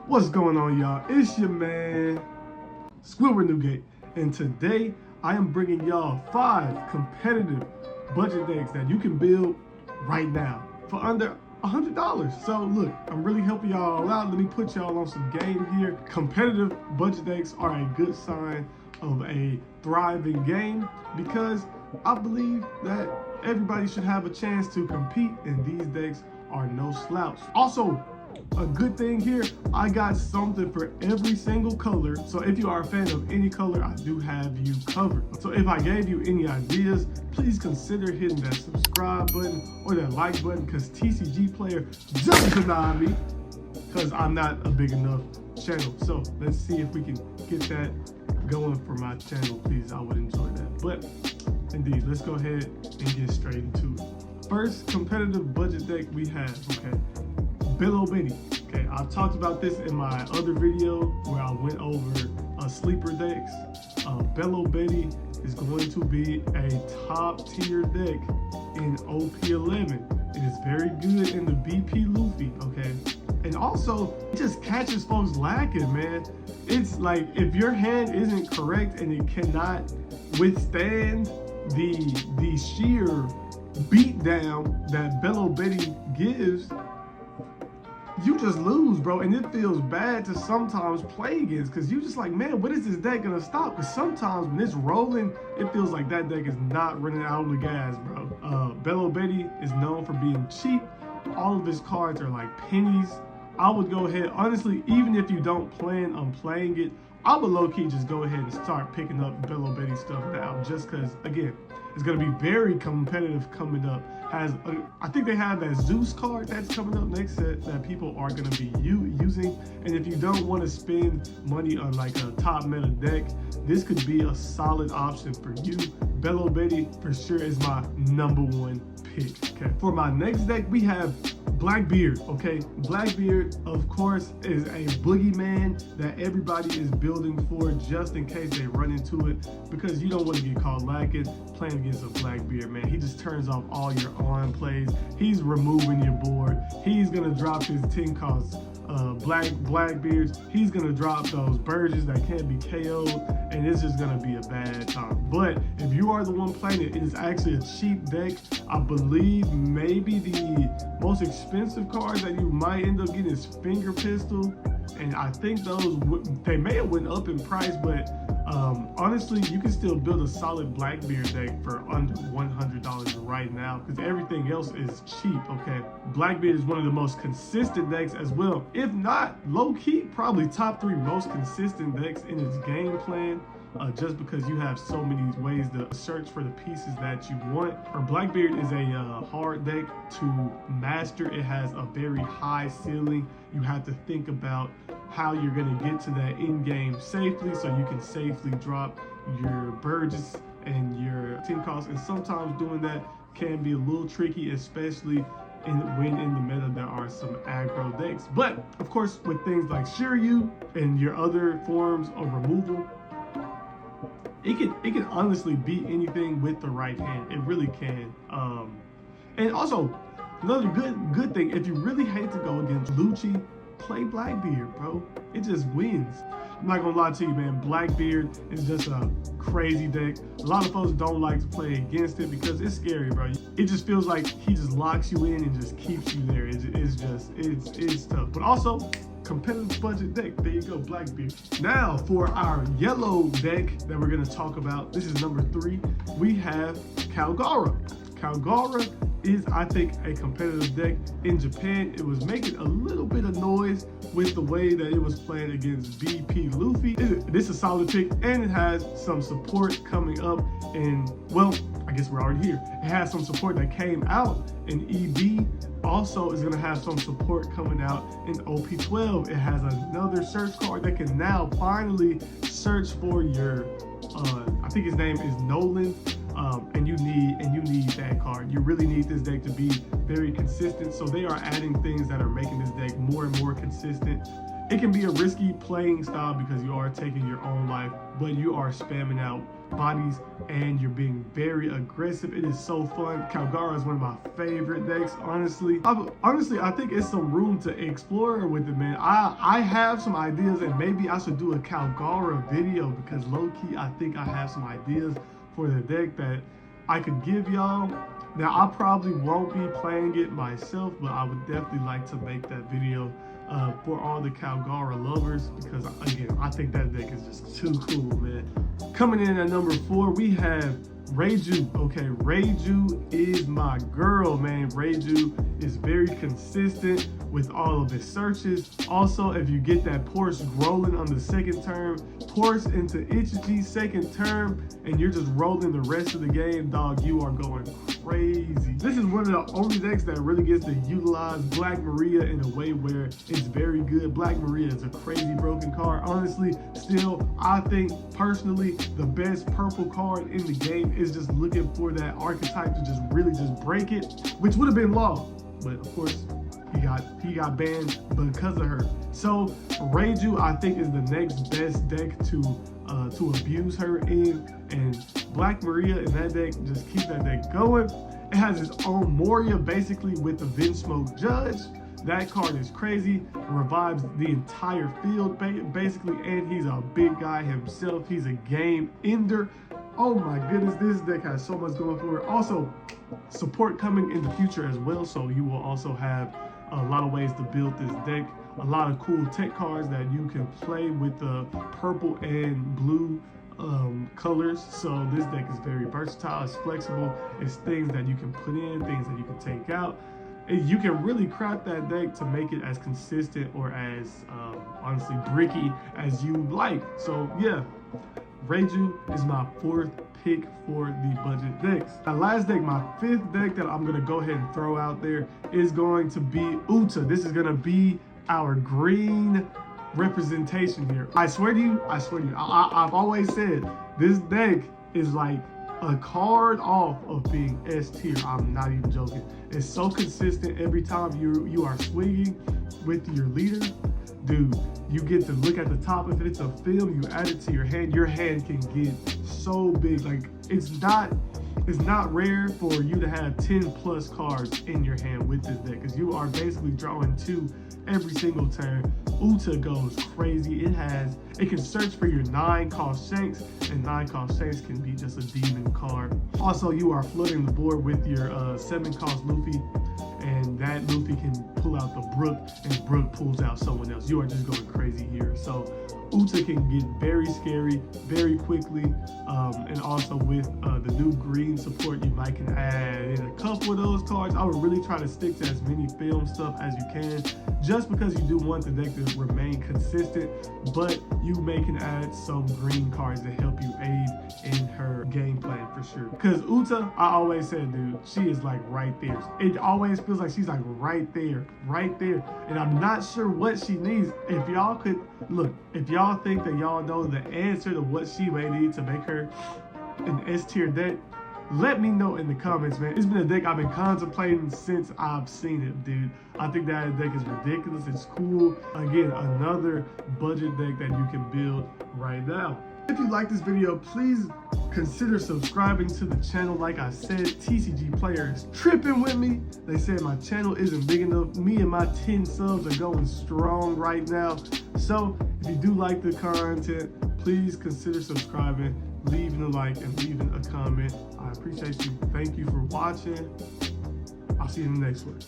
What's going on, y'all? It's your man, Squidward Newgate, and today I am bringing y'all 5 competitive budget decks that you can build right now for under $100. So look, I'm really helping y'all out. Let me put y'all on some game here. Competitive budget decks are a good sign of a thriving game because I believe that everybody should have a chance to compete, and these decks are no slouch. Also, a good thing here, I got something for every single color. So if you are a fan of any color, I do have you covered. So if I gave you any ideas, please consider hitting that subscribe button or that like button, because TCG player just denied me because I'm not a big enough channel. So let's see if we can get that going for my channel, please. I would enjoy that. But indeed, let's go ahead and get straight into it. First competitive budget deck we have, okay, Bello Betty. Okay, I've talked about this in my other video where I went over sleeper decks. Bello Betty is going to be a top tier deck in OP11. It is very good in the BP Luffy, okay? And also, it just catches folks lacking, man. It's like, if your hand isn't correct and it cannot withstand the sheer beatdown that Bello Betty gives, you just lose, bro. And it feels bad to sometimes play against, because you just like, man, what is this deck gonna stop? Because sometimes when it's rolling, it feels like that deck is not running out of the gas, bro. Bello Betty is known for being cheap. All of his cards are like pennies. I would go ahead, honestly, even if you don't plan on playing it, I would low-key just go ahead and start picking up Bello Betty stuff now, just because, again, it's going to be very competitive coming up. I think they have that Zeus card that's coming up next that people are going to be using. And if you don't want to spend money on like a top meta deck, this could be a solid option for you. Bello Betty for sure is my #1 pick. Okay, for my next deck we have Blackbeard. Okay, Blackbeard, of course, is a boogeyman that everybody is building for just in case they run into it, because you don't want to get caught lacking playing against a Blackbeard, man. He just turns off all your on plays. He's removing your board. He's gonna drop his 10 cost Blackbeards. He's gonna drop those Burges that can't be KO'd, and it's just gonna be a bad time. But if you are the one playing it, it is actually a cheap deck. I believe maybe the most expensive cards that you might end up getting is Finger Pistol, and I think those they may have went up in price, but honestly, you can still build a solid Blackbeard deck for under $100 right now, because everything else is cheap. Okay, Blackbeard is one of the most consistent decks as well, if not low-key probably top 3 most consistent decks in its game plan. Just because you have so many ways to search for the pieces that you want. Or Blackbeard is a hard deck to master. It has a very high ceiling. You have to think about how you're going to get to that end game safely, so you can safely drop your Burgess and your 10 costs. And sometimes doing that can be a little tricky, especially when in the meta there are some aggro decks. But of course, with things like Shiryu and your other forms of removal, it can honestly beat anything with the right hand. It really can. And also, another good thing, if you really hate to go against Lucci, play Blackbeard, bro. It just wins. I'm not gonna lie to you, man. Blackbeard is just a crazy deck. A lot of folks don't like to play against it because it's scary, bro. It just feels like he just locks you in and just keeps you there. It's tough. But also, competitive budget deck. There you go, Blackbeard. Now for our yellow deck that we're gonna talk about, this is #3. We have Kalgara. Kalgara is, I think, a competitive deck. In Japan, it was making a little bit of noise with the way that it was playing against BP Luffy. This is a solid pick, and it has some support coming up in, well, I guess we're already here. It has some support that came out in EV. Also is going to have some support coming out in OP12. It has another search card that can now finally search for your, I think his name is Nolan. And you need that card. You really need this deck to be very consistent. So they are adding things that are making this deck more and more consistent. It can be a risky playing style because you are taking your own life, but you are spamming out bodies, and you're being very aggressive. It is so fun. Calgara is one of my favorite decks, honestly. I think it's some room to explore with it, man. I have some ideas, and maybe I should do a Calgara video, because low-key, I think I have some ideas for the deck that I could give y'all. Now, I probably won't be playing it myself, but I would definitely like to make that video for all the Calgara lovers, because again, I think that deck is just too cool, man. Coming in at number 4, we have Reiju. Okay, Reiju is my girl, man. Reiju is very consistent with all of his searches. Also, if you get that Porce rolling on the second turn, Porce into Ichiji second turn, and you're just rolling the rest of the game, dog, you are going crazy. This is one of the only decks that really gets to utilize Black Maria in a way where it's very good. Black Maria is a crazy broken card. Honestly, still, I think personally, the best purple card in the game is just looking for that archetype to just really just break it, which would have been Law, but of course, he got banned because of her. So Reiju, I think, is the next best deck to abuse her in, and Black Maria in that deck, just keep that deck going. It has its own Moria, basically, with the Vinsmoke Judge. That card is crazy, revives the entire field basically, and he's a big guy himself. He's a game ender. Oh my goodness, this deck has so much going for it. Also, support coming in the future as well, so you will also have a lot of ways to build this deck. A lot of cool tech cards that you can play with the purple and blue colors. So this deck is very versatile, it's flexible, it's things that you can put in, things that you can take out. You can really craft that deck to make it as consistent or as honestly bricky as you like. So yeah, Reiju is my 4th pick for the budget decks. My last deck, my 5th deck that I'm gonna go ahead and throw out there is going to be Uta. This is gonna be our green representation here. I swear to you, I've always said this deck is like a card off of being S tier. I'm not even joking. It's so consistent every time you are swinging with your leader. Dude, you get to look at the top. If it's a film, you add it to your hand can get so big. Like, it's not rare for you to have 10 plus cards in your hand with this deck, because you are basically drawing 2 every single turn. Uta goes crazy. It can search for your 9-cost Shanks, and 9-cost Shanks can be just a demon card. Also, you are flooding the board with your 7-cost Luffy, and that Luffy can pull out the Brook, and Brook pulls out someone else. You are just going crazy here. So Uta can get very scary very quickly, and also with the new green support, you might can add in a couple of those cards. I would really try to stick to as many film stuff as you can, just because you do want the deck to remain consistent, but you may can add some green cards to help you aid in her game plan for sure. Because Uta, I always said, dude, she is like right there. It always feels like she's like right there, and I'm not sure what she needs. If y'all could look, if y'all think that y'all know the answer to what she may need to make her an S tier deck, let me know in the comments, man. It's been a deck I've been contemplating since I've seen it, dude. I think that deck is ridiculous. It's cool. Again, another budget deck that you can build right now. If you like this video, please consider subscribing to the channel. Like I said, TCG Player is tripping with me. They said my channel isn't big enough. Me and my 10 subs are going strong right now. So if you do like the content, please consider subscribing, leaving a like, and leaving a comment. I appreciate you. Thank you for watching. I'll see you in the next one.